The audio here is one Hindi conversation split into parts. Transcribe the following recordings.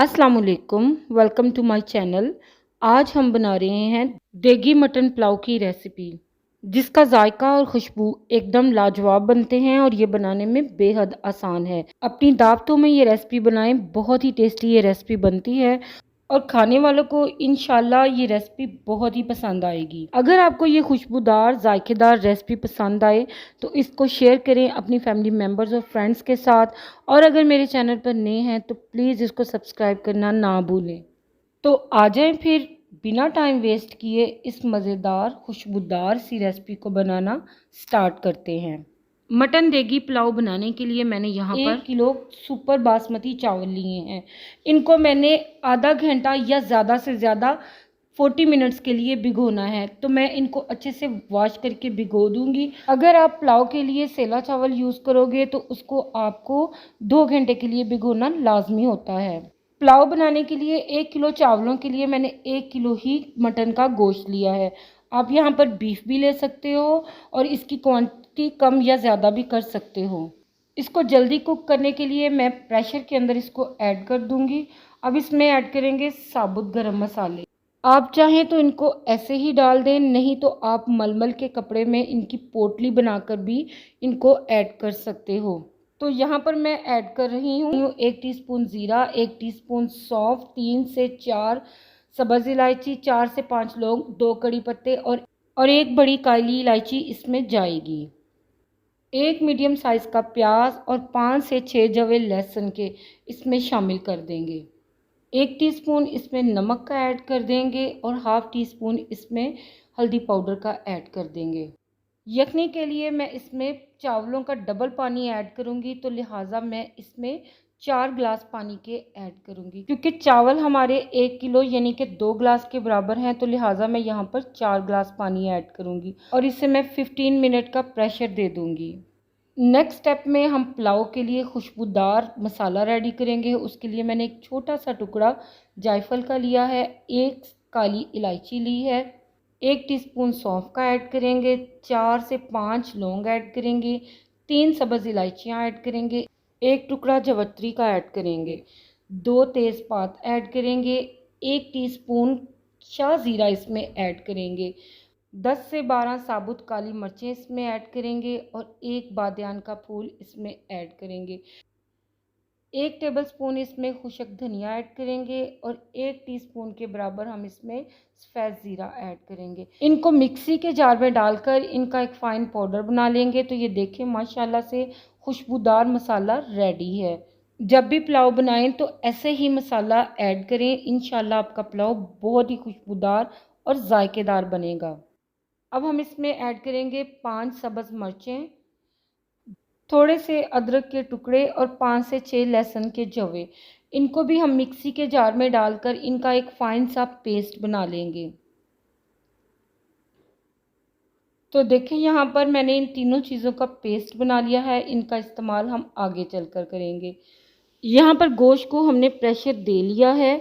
अस्सलाम वालेकुम, वेलकम टू माय चैनल। आज हम बना रहे हैं देगी मटन पुलाव की रेसिपी, जिसका जायका और खुशबू एकदम लाजवाब बनते हैं और ये बनाने में बेहद आसान है। अपनी दावतों में ये रेसिपी बनाएं, बहुत ही टेस्टी ये रेसिपी बनती है और खाने वालों को इंशाल्लाह ये रेसिपी बहुत ही पसंद आएगी। अगर आपको ये खुशबूदार जायकेदार रेसिपी पसंद आए तो इसको शेयर करें अपनी फैमिली मेम्बर्स और फ्रेंड्स के साथ, और अगर मेरे चैनल पर नए हैं तो प्लीज़ इसको सब्सक्राइब करना ना भूलें। तो आ जाएं फिर बिना टाइम वेस्ट किए इस मज़ेदार खुशबूदार सी रेसिपी को बनाना स्टार्ट करते हैं। मटन देगी पुलाव बनाने के लिए मैंने यहाँ पर 1 किलो सुपर बासमती चावल लिए हैं। इनको मैंने आधा घंटा या ज़्यादा से ज़्यादा 40 मिनट्स के लिए भिगोना है। तो मैं इनको अच्छे से वॉश करके भिगो दूंगी। अगर आप पुलाव के लिए सेला चावल यूज़ करोगे तो उसको आपको 2 घंटे के लिए भिगोना लाजमी होता है। पुलाव बनाने के लिए 1 किलो चावलों के लिए मैंने 1 किलो ही मटन का गोश्त लिया है। आप यहाँ पर बीफ भी ले सकते हो और इसकी क्वांटिटी कम या ज़्यादा भी कर सकते हो। इसको जल्दी कुक करने के लिए मैं प्रेशर के अंदर इसको ऐड कर दूंगी। अब इसमें ऐड करेंगे साबुत गरम मसाले। आप चाहें तो इनको ऐसे ही डाल दें, नहीं तो आप मलमल के कपड़े में इनकी पोटली बनाकर भी इनको ऐड कर सकते हो। तो यहाँ पर मैं ऐड कर रही हूँ 1 टीस्पून ज़ीरा, 1 टीस्पून सौंफ, 3 से 4 सब्ज़ इलायची, 4 से 5 लौंग, 2 कड़ी पत्ते और 1 बड़ी काली इलायची इसमें जाएगी। 1 मीडियम साइज़ का प्याज और 5 से 6 जवे लहसुन के इसमें शामिल कर देंगे। 1 टीस्पून इसमें नमक का ऐड कर देंगे और हाफ़ टी स्पून इसमें हल्दी पाउडर का ऐड कर देंगे। यखनी के लिए मैं इसमें चावलों का डबल पानी ऐड करूंगी, तो लिहाजा मैं इसमें 4 ग्लास पानी के ऐड करूंगी। क्योंकि चावल हमारे 1 किलो यानी कि 2 ग्लास के बराबर हैं, तो लिहाजा मैं यहाँ पर 4 ग्लास पानी ऐड करूंगी और इसे मैं 15 मिनट का प्रेशर दे दूंगी। नेक्स्ट स्टेप में हम पुलाव के लिए खुशबूदार मसाला रेडी करेंगे। उसके लिए मैंने एक छोटा सा टुकड़ा जायफल का लिया है, 1 काली इलायची ली है, 1 टीस्पून सौंफ का ऐड करेंगे, 4 से 5 लौंग ऐड करेंगे, 3 सब्ज़ इलायचियाँ ऐड करेंगे, 1 टुकड़ा जवत्री का ऐड करेंगे, 2 तेज़पात ऐड करेंगे, 1 टीस्पून शाह ज़ीरा इसमें ऐड करेंगे, 10 से 12 साबुत काली मिर्चें इसमें ऐड करेंगे और 1 बादियान का फूल इसमें ऐड करेंगे। 1 टेबलस्पून इसमें खुशक धनिया ऐड करेंगे और 1 टीस्पून के बराबर हम इसमें सफ़ेद ज़ीरा ऐड करेंगे। इनको मिक्सी के जार में डालकर इनका एक फ़ाइन पाउडर बना लेंगे। तो ये देखें माशाल्लाह से खुशबूदार मसाला रेडी है। जब भी पुलाव बनाएं तो ऐसे ही मसाला ऐड करें, इंशाल्लाह आपका पुलाव बहुत ही खुशबूदार और जायकेदार बनेगा। अब हम इसमें ऐड करेंगे 5 सब्ज़ मिर्चें, थोड़े से अदरक के टुकड़े और 5 से 6 लहसुन के जवे। इनको भी हम मिक्सी के जार में डालकर इनका एक फाइन सा पेस्ट बना लेंगे। तो देखें यहाँ पर मैंने इन तीनों चीज़ों का पेस्ट बना लिया है। इनका इस्तेमाल हम आगे चलकर करेंगे। यहाँ पर गोश्त को हमने प्रेशर दे लिया है,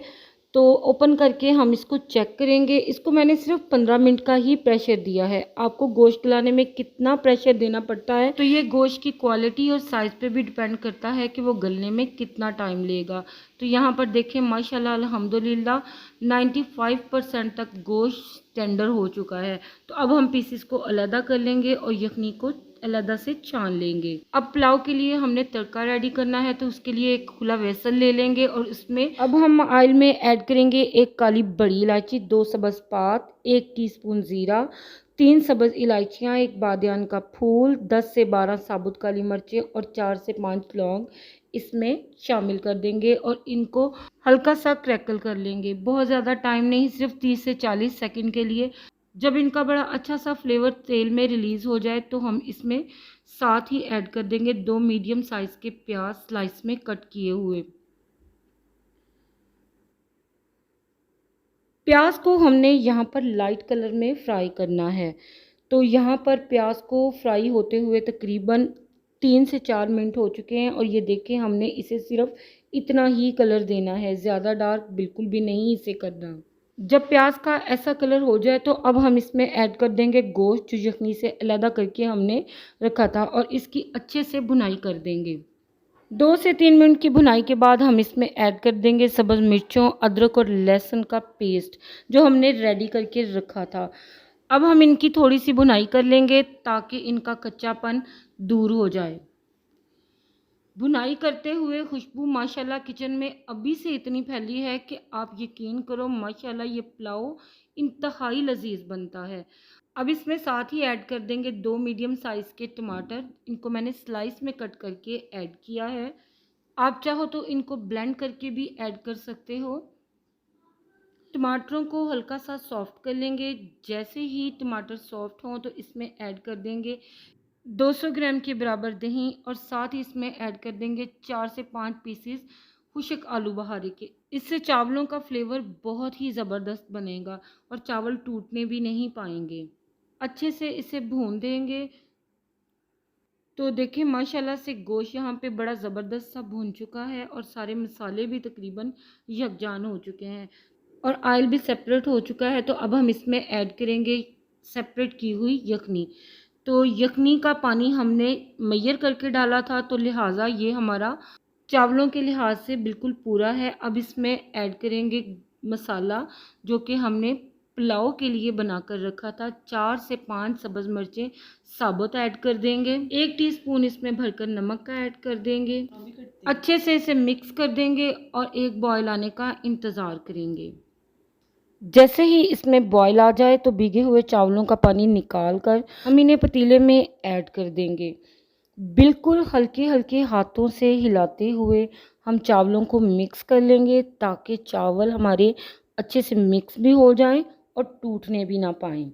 तो ओपन करके हम इसको चेक करेंगे। इसको मैंने सिर्फ 15 मिनट का ही प्रेशर दिया है। आपको गोश्त गलाने में कितना प्रेशर देना पड़ता है तो ये गोश्त की क्वालिटी और साइज़ पे भी डिपेंड करता है कि वो गलने में कितना टाइम लेगा। तो यहाँ पर देखें माशाल्लाह अल्हम्दुलिल्लाह 95% तक गोश्त टेंडर हो चुका है। तो अब हम पीसेस को अलग कर लेंगे और यखनी को अलग से छान लेंगे। अब पुलाव के लिए हमने तड़का रेडी करना है, तो उसके लिए एक खुला वेसल ले लेंगे और उसमें अब हम ऑयल में ऐड करेंगे 1 काली बड़ी इलायची, 2 सब्ज़ पात, 1 टीस्पून ज़ीरा, 3 सब्ज़ इलायचियाँ, 1 बादियान का फूल, 10 से 12 साबुत काली मिर्चें और 4 से 5 लौंग इसमें शामिल कर देंगे और इनको हल्का सा क्रैकल कर लेंगे। बहुत ज़्यादा टाइम नहीं, सिर्फ 30 से 40 सेकंड के लिए। जब इनका बड़ा अच्छा सा फ्लेवर तेल में रिलीज़ हो जाए तो हम इसमें साथ ही ऐड कर देंगे 2 मीडियम साइज़ के प्याज स्लाइस में कट किए हुए। प्याज को हमने यहाँ पर लाइट कलर में फ्राई करना है। तो यहाँ पर प्याज को फ्राई होते हुए तकरीबन 3 से 4 मिनट हो चुके हैं और ये देखें हमने इसे सिर्फ इतना ही कलर देना है, ज़्यादा डार्क बिल्कुल भी नहीं इसे करना। जब प्याज का ऐसा कलर हो जाए तो अब हम इसमें ऐड कर देंगे गोश्त जो यखनी से अलग करके हमने रखा था और इसकी अच्छे से भुनाई कर देंगे। 2 से 3 मिनट की भुनाई के बाद हम इसमें ऐड कर देंगे सब्ज़ मिर्चों, अदरक और लहसुन का पेस्ट जो हमने रेडी करके रखा था। अब हम इनकी थोड़ी सी भुनाई कर लेंगे ताकि इनका कच्चापन दूर हो जाए। भुनाई करते हुए खुशबू माशाल्लाह किचन में अभी से इतनी फैली है कि आप यकीन करो माशाल्लाह ये पुलाव इंतहाई लजीज बनता है। अब इसमें साथ ही ऐड कर देंगे 2 मीडियम साइज़ के टमाटर। इनको मैंने स्लाइस में कट करके ऐड किया है। आप चाहो तो इनको ब्लेंड करके भी ऐड कर सकते हो। टमाटरों को हल्का सा सॉफ्ट कर लेंगे। जैसे ही टमाटर सॉफ्ट हों तो इसमें ऐड कर देंगे 200 ग्राम के बराबर दही और साथ ही इसमें ऐड कर देंगे 4 से 5 पीसीस खुश्क आलू बहारे के। इससे चावलों का फ्लेवर बहुत ही ज़बरदस्त बनेगा और चावल टूटने भी नहीं पाएंगे। अच्छे से इसे भून देंगे। तो देखिए माशाल्लाह से गोश्त यहाँ पे बड़ा ज़बरदस्त सा भून चुका है और सारे मसाले भी तकरीबन यकजान हो चुके हैं और ऑयल भी सेपरेट हो चुका है। तो अब हम इसमें ऐड करेंगे सेपरेट की हुई यखनी। तो यखनी का पानी हमने मैयर करके डाला था, तो लिहाजा ये हमारा चावलों के लिहाज से बिल्कुल पूरा है। अब इसमें ऐड करेंगे मसाला जो कि हमने पुलाव के लिए बनाकर रखा था। 4 से 5 सब्ज़ मिर्चें साबुत ऐड कर देंगे। 1 टीस्पून इसमें भरकर नमक का ऐड कर देंगे। अच्छे से इसे मिक्स कर देंगे और एक बॉयल आने का इंतज़ार करेंगे। जैसे ही इसमें बॉयल आ जाए तो भीगे हुए चावलों का पानी निकाल कर हम इन्हें पतीले में ऐड कर देंगे। बिल्कुल हल्के हल्के हाथों से हिलाते हुए हम चावलों को मिक्स कर लेंगे ताकि चावल हमारे अच्छे से मिक्स भी हो जाएं और टूटने भी ना पाएं।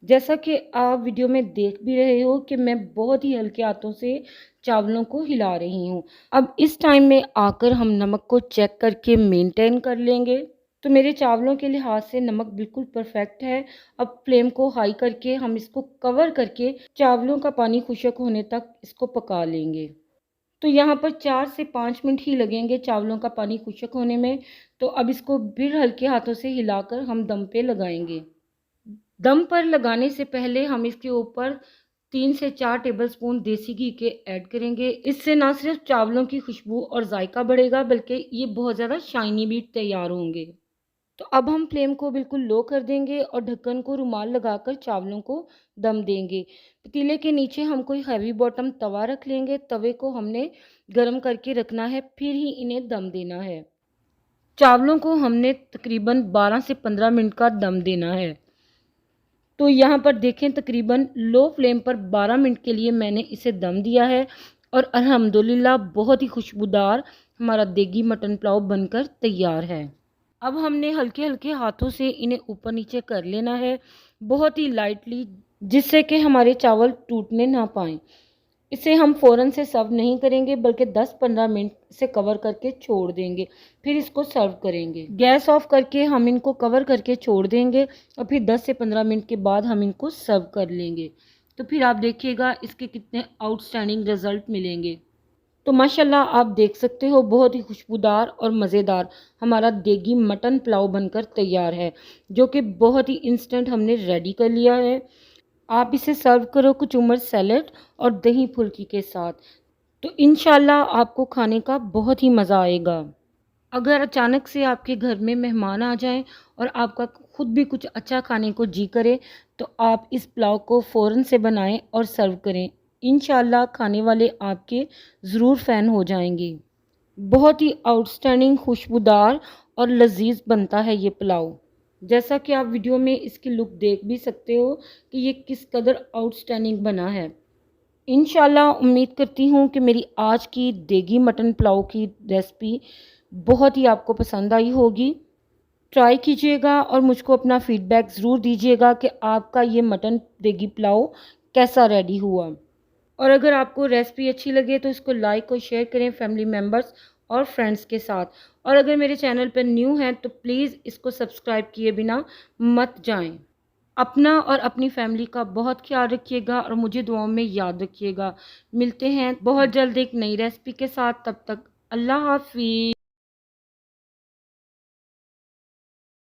जैसा कि आप वीडियो में देख भी रहे हो कि मैं बहुत ही हल्के हाथों से चावलों को हिला रही हूँ। अब इस टाइम में आकर हम नमक को चेक करके मेंटेन कर लेंगे। तो मेरे चावलों के लिहाज से नमक बिल्कुल परफेक्ट है। अब फ्लेम को हाई करके हम इसको कवर करके चावलों का पानी खुश्क होने तक इसको पका लेंगे। तो यहाँ पर 4 से 5 मिनट ही लगेंगे चावलों का पानी खुश्क होने में। तो अब इसको फिर हल्के हाथों से हिलाकर हम दम पे लगाएंगे। दम पर लगाने से पहले हम इसके ऊपर 3 से 4 टेबलस्पून देसी घी के ऐड करेंगे। इससे ना सिर्फ चावलों की खुशबू और जायका बढ़ेगा बल्कि ये बहुत ज़्यादा शाइनी भी तैयार होंगे। तो अब हम फ्लेम को बिल्कुल लो कर देंगे और ढक्कन को रुमाल लगाकर चावलों को दम देंगे। पतीले के नीचे हम कोई हैवी बॉटम तवा रख लेंगे। तवे को हमने गर्म करके रखना है, फिर ही इन्हें दम देना है। चावलों को हमने तकरीबन 12 से 15 मिनट का दम देना है। तो यहाँ पर देखें तकरीबन लो फ्लेम पर 12 मिनट के लिए मैंने इसे दम दिया है और अल्हम्दुलिल्लाह बहुत ही खुशबूदार हमारा देगी मटन पुलाव बनकर तैयार है। अब हमने हल्के हल्के हाथों से इन्हें ऊपर नीचे कर लेना है, बहुत ही लाइटली, जिससे कि हमारे चावल टूटने ना पाएँ। इसे हम फ़ौरन से सर्व नहीं करेंगे बल्कि 10-15 मिनट से कवर करके छोड़ देंगे, फिर इसको सर्व करेंगे। गैस ऑफ करके हम इनको कवर करके छोड़ देंगे और फिर 10 से 15 मिनट के बाद हम इनको सर्व कर लेंगे। तो फिर आप देखिएगा इसके कितने आउटस्टैंडिंग रिज़ल्ट मिलेंगे। तो माशाल्लाह आप देख सकते हो बहुत ही खुशबूदार और मज़ेदार हमारा देगी मटन पुलाव बनकर तैयार है, जो कि बहुत ही इंस्टेंट हमने रेडी कर लिया है। आप इसे सर्व करो कुचुम्बर सैलेड और दही फुल्की के साथ, तो इंशाल्लाह आपको खाने का बहुत ही मज़ा आएगा। अगर अचानक से आपके घर में मेहमान आ जाएं और आपका खुद भी कुछ अच्छा खाने को जी करे तो आप इस पुलाव को फ़ौरन से बनाएं और सर्व करें। इंशाल्लाह खाने वाले आपके ज़रूर फ़ैन हो जाएंगे। बहुत ही आउटस्टैंडिंग खुशबूदार और लजीज बनता है ये पुलाव। जैसा कि आप वीडियो में इसकी लुक देख भी सकते हो कि ये किस कदर आउटस्टैंडिंग बना है। इंशाल्लाह उम्मीद करती हूँ कि मेरी आज की देगी मटन पुलाव की रेसिपी बहुत ही आपको पसंद आई होगी। ट्राई कीजिएगा और मुझको अपना फ़ीडबैक ज़रूर दीजिएगा कि आपका ये मटन देगी पुलाव कैसा रेडी हुआ। और अगर आपको रेसिपी अच्छी लगे तो इसको लाइक और शेयर करें फैमिली मेम्बर्स और फ्रेंड्स के साथ। और अगर मेरे चैनल पर न्यू हैं तो प्लीज़ इसको सब्सक्राइब किए बिना मत जाएं। अपना और अपनी फैमिली का बहुत ख्याल रखिएगा और मुझे दुआओं में याद रखिएगा। मिलते हैं बहुत जल्द एक नई रेसिपी के साथ, तब तक अल्लाह हाफिज़।